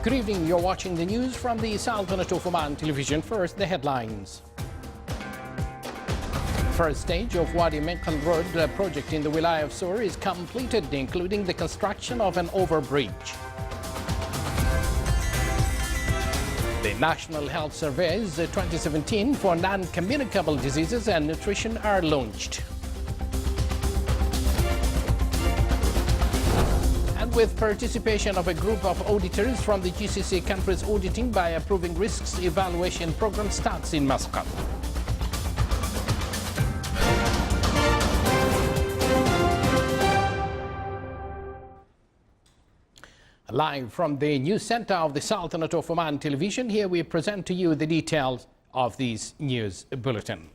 Good evening, you're watching the news from the Sultanate of Oman television. First, the headlines. First stage of Wadi Menqal Road project in the Wilaya of Sur is completed, including the construction of an overbridge. The National Health Surveys 2017 for non-communicable diseases and nutrition are launched. With participation of a group of auditors from the GCC countries, auditing by approving risks evaluation program starts in Muscat. Live from the news center of the Sultanate of Oman television, here we present to you the details of this news bulletin.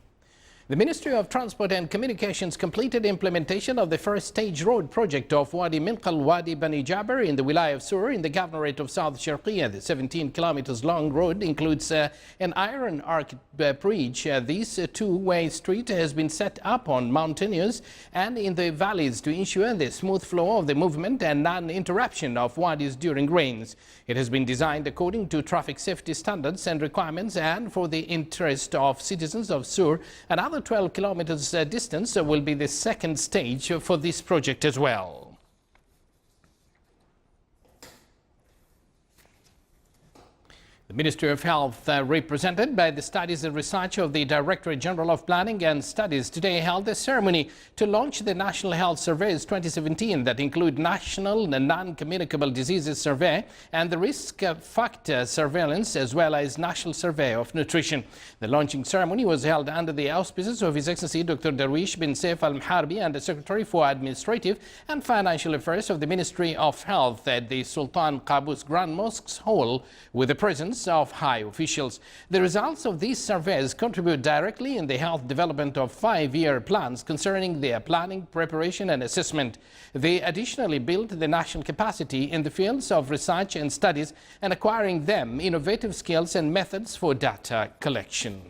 The Ministry of Transport and Communications completed implementation of the first stage road project of Wadi Menqal Wadi Bani Jaber in the Wilaya of Sur in the Governorate of South Sharqiya. The 17 kilometers long road includes an iron arch bridge. This two-way street has been set up on mountainous and in the valleys to ensure the smooth flow of the movement and non-interruption of wadis during rains. It has been designed according to traffic safety standards and requirements, and for the interest of citizens of Sur, another 12 kilometers distance will be the second stage for this project as well. The Ministry of Health, represented by the Studies and Research of the Directorate General of Planning and Studies, today held a ceremony to launch the National Health Surveys 2017 that include National Non-Communicable Diseases Survey and the Risk Factor Surveillance, as well as National Survey of Nutrition. The launching ceremony was held under the auspices of His Excellency Dr. Darwish bin Saif Al-Mharbi and the Secretary for Administrative and Financial Affairs of the Ministry of Health at the Sultan Qaboos Grand Mosque's Hall, with the presence of high officials. The results of these surveys contribute directly in the health development of 5-year plans concerning their planning, preparation and assessment. They additionally build the national capacity in the fields of research and studies and acquiring them innovative skills and methods for data collection.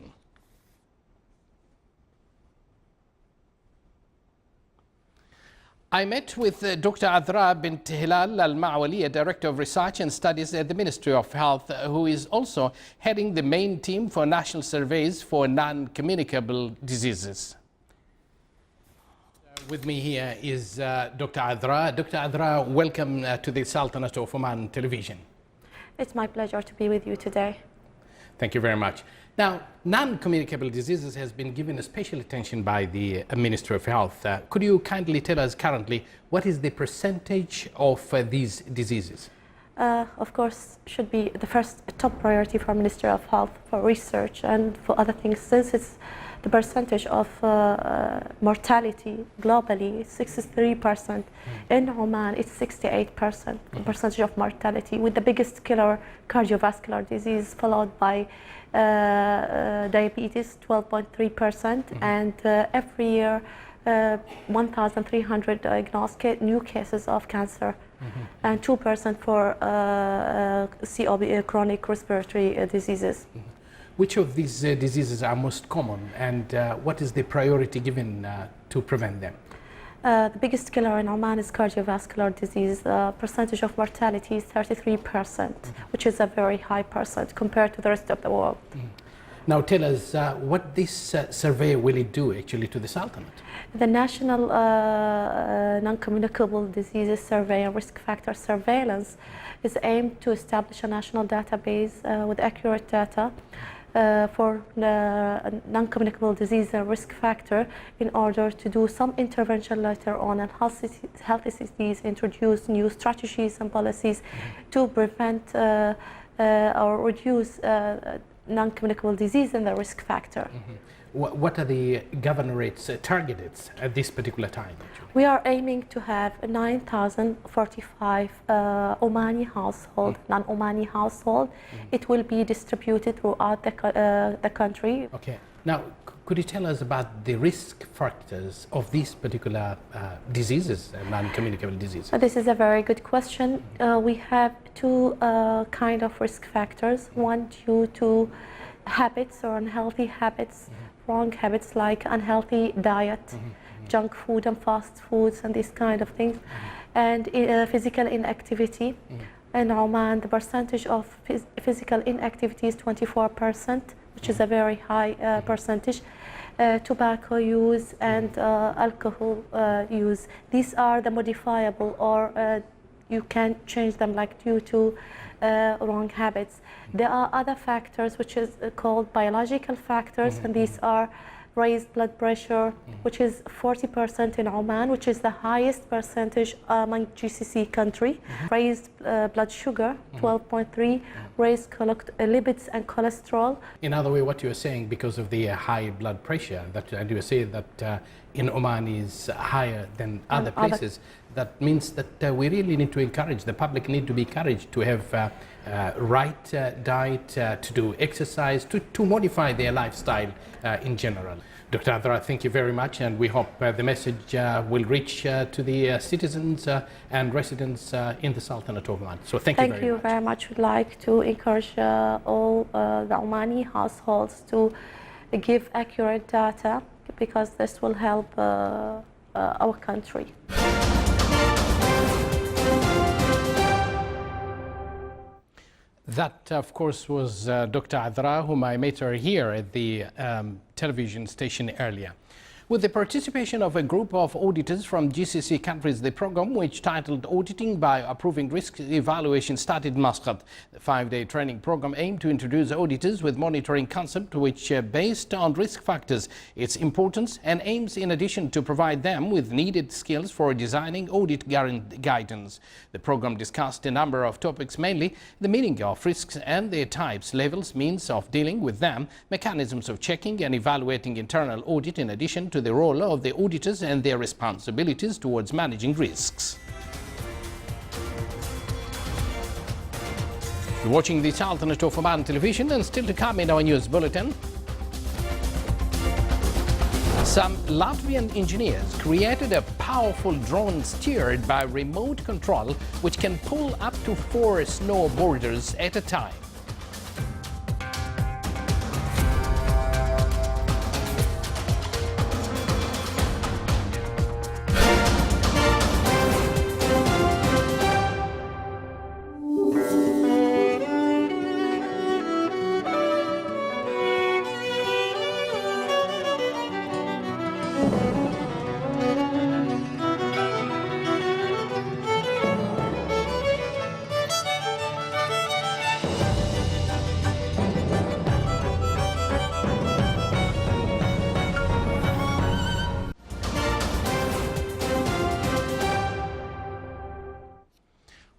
I met with Dr. Adra bint Hilal Al-Ma'waliya, Director of Research and Studies at the Ministry of Health, who is also heading the main team for national surveys for non-communicable diseases. With me here is Dr. Adra. Dr. Adra, welcome to the Sultanate of Oman television. It's my pleasure to be with you today. Thank you very much. Now, non-communicable diseases has been given a special attention by the Ministry of Health. Could you kindly tell us currently what is the percentage of these diseases? Of course, should be the first top priority for Ministry of Health for research and for other things, since it's the percentage of mortality globally is 63%. In Oman, it's 68% percentage of mortality, with the biggest killer cardiovascular disease, followed by diabetes, 12.3%, and every year 1,300 diagnosed new cases of cancer, and 2% for COPD, chronic respiratory diseases. Which of these diseases are most common, and what is the priority given to prevent them? The biggest killer in Oman is cardiovascular disease. The percentage of mortality is 33%, which is a very high percent compared to the rest of the world. Now tell us what this survey will it do actually to the Sultanate? The National Non-Communicable Diseases Survey and Risk Factor Surveillance is aimed to establish a national database with accurate data for non-communicable disease and risk factor, in order to do some intervention later on and healthy cities introduce new strategies and policies to prevent or reduce non-communicable disease and the risk factor. What are the governorate's targets at this particular time? We are aiming to have 9,045 Omani household, non-Omani household. It will be distributed throughout the country. Okay. Now, could you tell us about the risk factors of these particular diseases, non-communicable diseases? This is a very good question. We have two kind of risk factors. One due to habits or unhealthy habits, wrong habits like unhealthy diet, junk food and fast foods and these kind of things, and physical inactivity, In Oman, the percentage of physical inactivity is 24%, which is a very high percentage. Tobacco use and alcohol use. These are the modifiable, or you can change them like due to wrong habits. There are other factors which is called biological factors, and these are raised blood pressure, which is 40% in Oman, which is the highest percentage among GCC country. Raised blood sugar, 12.3, raised lipids and cholesterol. In other words, what you're saying, because of the high blood pressure, that you say that in Oman is higher than other places, that means that we really need to encourage, the public need to be encouraged to have right diet, to do exercise, to modify their lifestyle in general. Dr. Adra, thank you very much, and we hope the message will reach to the citizens and residents in the Sultanate of Oman. So thank you very much. We'd like to encourage all the Omani households to give accurate data, because this will help our country. That, of course, was Dr. Adra, whom I met her here at the television station earlier. With the participation of a group of auditors from GCC countries, the program, which titled Auditing by Approving Risk Evaluation, started in Muscat. The 5-day training program aimed to introduce auditors with monitoring concept which based on risk factors, its importance, and aims in addition to provide them with needed skills for designing audit guidance. The program discussed a number of topics, mainly the meaning of risks and their types, levels, means of dealing with them, mechanisms of checking and evaluating internal audit, in addition to the role of the auditors and their responsibilities towards managing risks. You're watching the Sultanate of Oman television, and still to come in our news bulletin. Some Latvian engineers created a powerful drone steered by remote control which can pull up to 4 snowboarders at a time.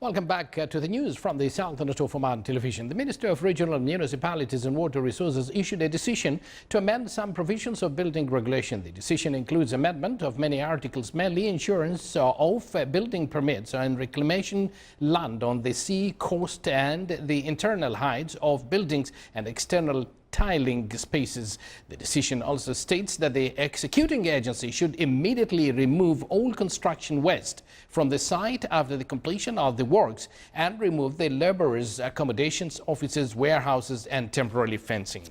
Welcome back to the news from the Sultanate of Oman television. The Minister of Regional Municipalities and Water Resources issued a decision to amend some provisions of building regulation. The decision includes amendment of many articles, mainly insurance of building permits and reclamation land on the sea, coast and the internal heights of buildings and external tiling spaces. The decision also states that the executing agency should immediately remove all construction waste from the site after the completion of the works and remove the laborers' accommodations, offices, warehouses and temporary fencing.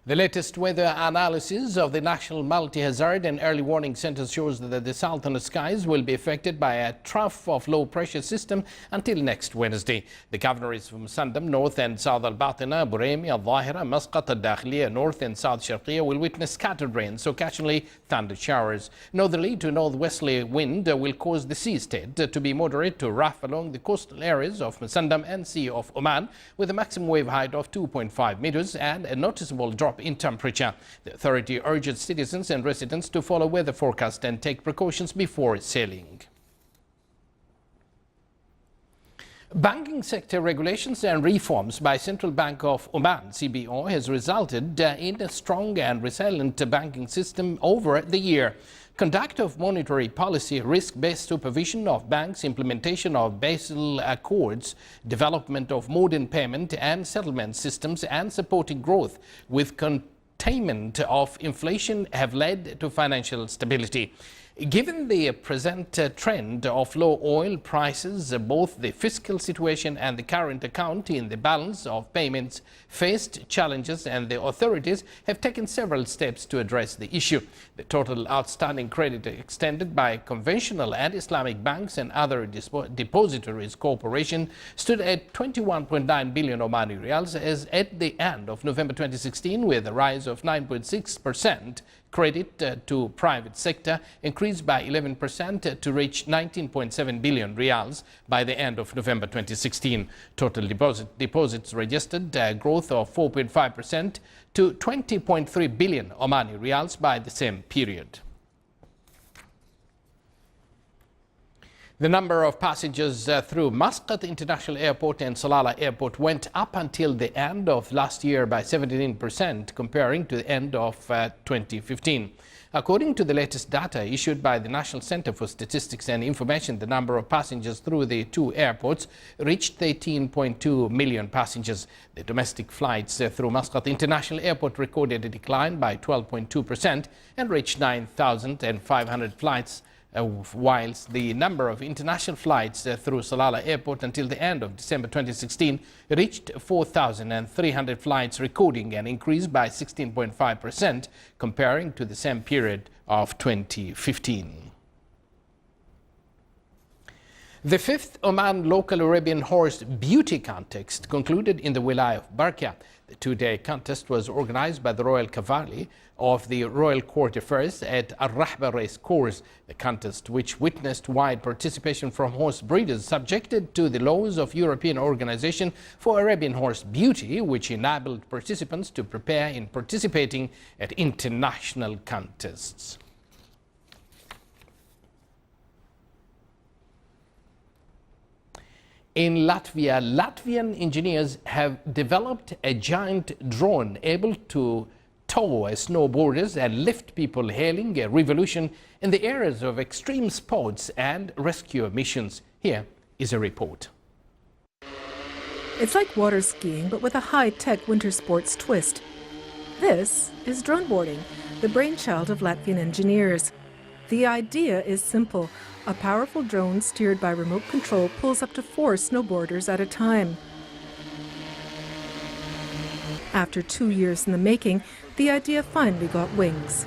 The latest weather analysis of the National Multi-Hazard and Early Warning Center shows that the Sultanate skies will be affected by a trough of low-pressure system until next Wednesday. The governorates from Sandam, North and South Al-Batina, Buraymi, Al-Dhahira, Muscat, Al-Dakhliya, North and South Sharqiya will witness scattered rains, occasionally thunder showers. Northerly to northwesterly wind will cause the sea state to be moderate to rough along the coastal areas of Sandam and Sea of Oman, with a maximum wave height of 2.5 meters and a noticeable drop in temperature. The authority urges citizens and residents to follow weather forecast and take precautions before sailing. Banking sector regulations and reforms by Central Bank of Oman, CBO, has resulted in a strong and resilient banking system over the year. Conduct of monetary policy, risk-based supervision of banks, implementation of Basel Accords, development of modern payment and settlement systems, and supporting growth with containment of inflation have led to financial stability. Given the present trend of low oil prices, both the fiscal situation and the current account in the balance of payments faced challenges, and the authorities have taken several steps to address the issue. The total outstanding credit extended by conventional and Islamic banks and other depositories corporation stood at 21.9 billion Omani Riyals as at the end of November 2016, with a rise of 9.6%. Credit to private sector increased by 11% to reach 19.7 billion Riyals by the end of November 2016. Total deposits registered a growth of 4.5% to 20.3 billion Omani Riyals by the same period. The number of passengers through Muscat International Airport and Salalah Airport went up until the end of last year by 17% comparing to the end of 2015. According to the latest data issued by the National Center for Statistics and Information, the number of passengers through the two airports reached 18.2 million passengers. The domestic flights through Muscat International Airport recorded a decline by 12.2% and reached 9,500 flights, whilst the number of international flights through Salalah Airport until the end of December 2016 reached 4,300 flights, recording an increase by 16.5% comparing to the same period of 2015. The 5th Oman Local Arabian Horse Beauty Contest concluded in the Wilaya of Barkia. The two-day contest was organized by the Royal Cavalry of the Royal Court Affairs at Al-Rahba Race Course. The contest, which witnessed wide participation from horse breeders, subjected to the laws of European Organization for Arabian Horse Beauty, which enabled participants to prepare in participating at international contests. In Latvia, Latvian engineers have developed a giant drone able to tow snowboarders and lift people, hailing a revolution in the areas of extreme sports and rescue missions. Here is a report. It's like water skiing, but with a high-tech winter sports twist. This is drone boarding, the brainchild of Latvian engineers. The idea is simple. A powerful drone steered by remote control pulls up to 4 snowboarders at a time. After 2 years in the making, the idea finally got wings.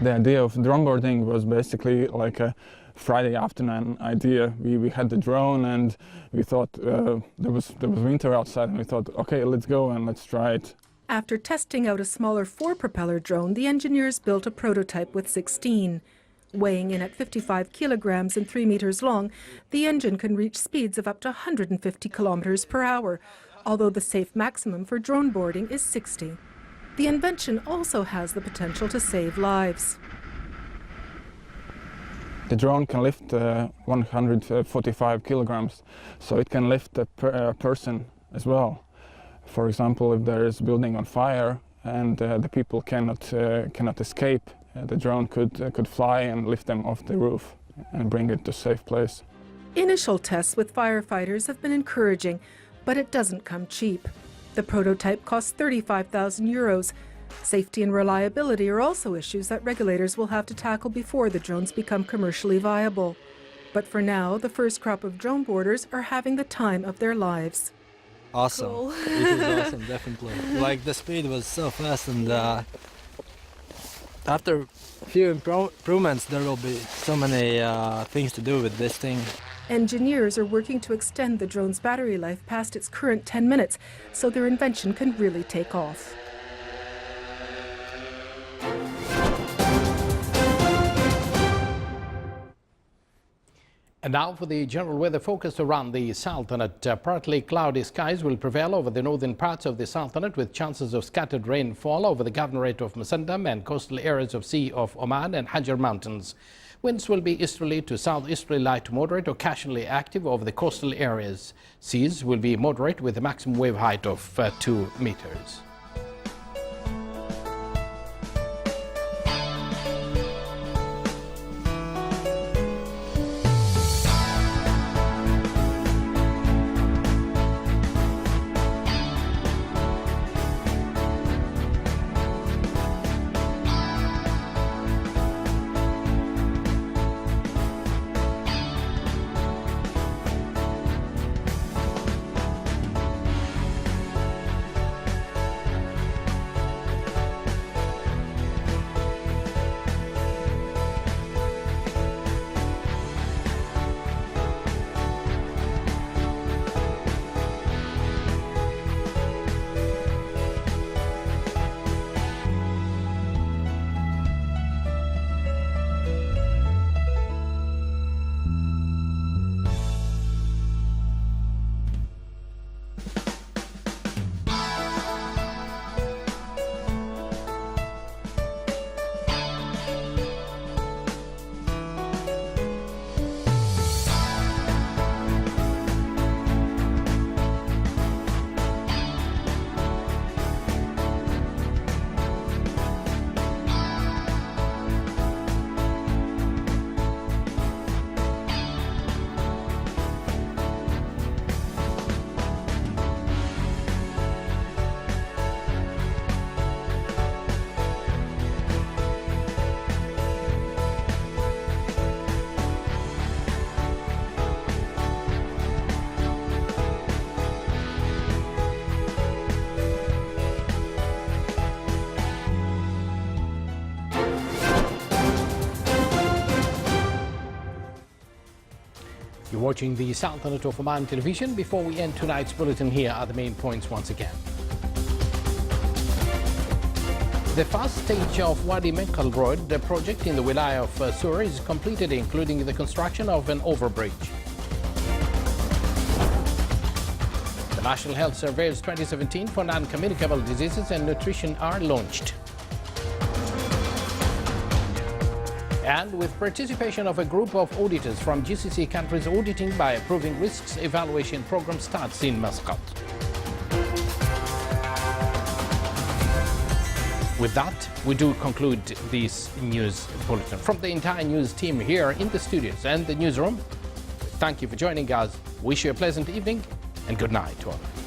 The idea of drone boarding was basically like a Friday afternoon idea. We had the drone and we thought there was winter outside, and we thought, okay, let's go and let's try it. After testing out a smaller 4-propeller drone, the engineers built a prototype with 16. Weighing in at 55 kilograms and 3 meters long, the engine can reach speeds of up to 150 kilometers per hour, although the safe maximum for drone boarding is 60. The invention also has the potential to save lives. The drone can lift 145 kilograms, so it can lift a person as well. For example, if there is a building on fire and the people cannot escape, the drone could fly and lift them off the roof and bring it to a safe place. Initial tests with firefighters have been encouraging, but it doesn't come cheap. The prototype costs 35,000 euros. Safety and reliability are also issues that regulators will have to tackle before the drones become commercially viable. But for now, the first crop of drone boarders are having the time of their lives. Awesome. Cool. It was awesome, definitely. Like, the speed was so fast, and after a few improvements, there will be so many things to do with this thing. Engineers are working to extend the drone's battery life past its current 10 minutes, so their invention can really take off. And now for the general weather focus around the Sultanate. Partly cloudy skies will prevail over the northern parts of the Sultanate, with chances of scattered rainfall over the governorate of Musandam and coastal areas of Sea of Oman and Hajar Mountains. Winds will be easterly to southeasterly light to moderate, occasionally active over the coastal areas. Seas will be moderate with a maximum wave height of 2 meters. watching the Sultanate of Oman television. Before we end tonight's bulletin, here are the main points once again. The first stage of Wadi Menkal Road, the project in the Wilaya of Sur, is completed, including the construction of an overbridge. The National Health Surveys 2017 for non-communicable diseases and nutrition are launched. And with participation of a group of auditors from GCC countries, auditing by approving risks evaluation program starts in Muscat. With that, we do conclude this news bulletin. From the entire news team here in the studios and the newsroom, thank you for joining us. Wish you a pleasant evening and good night to all.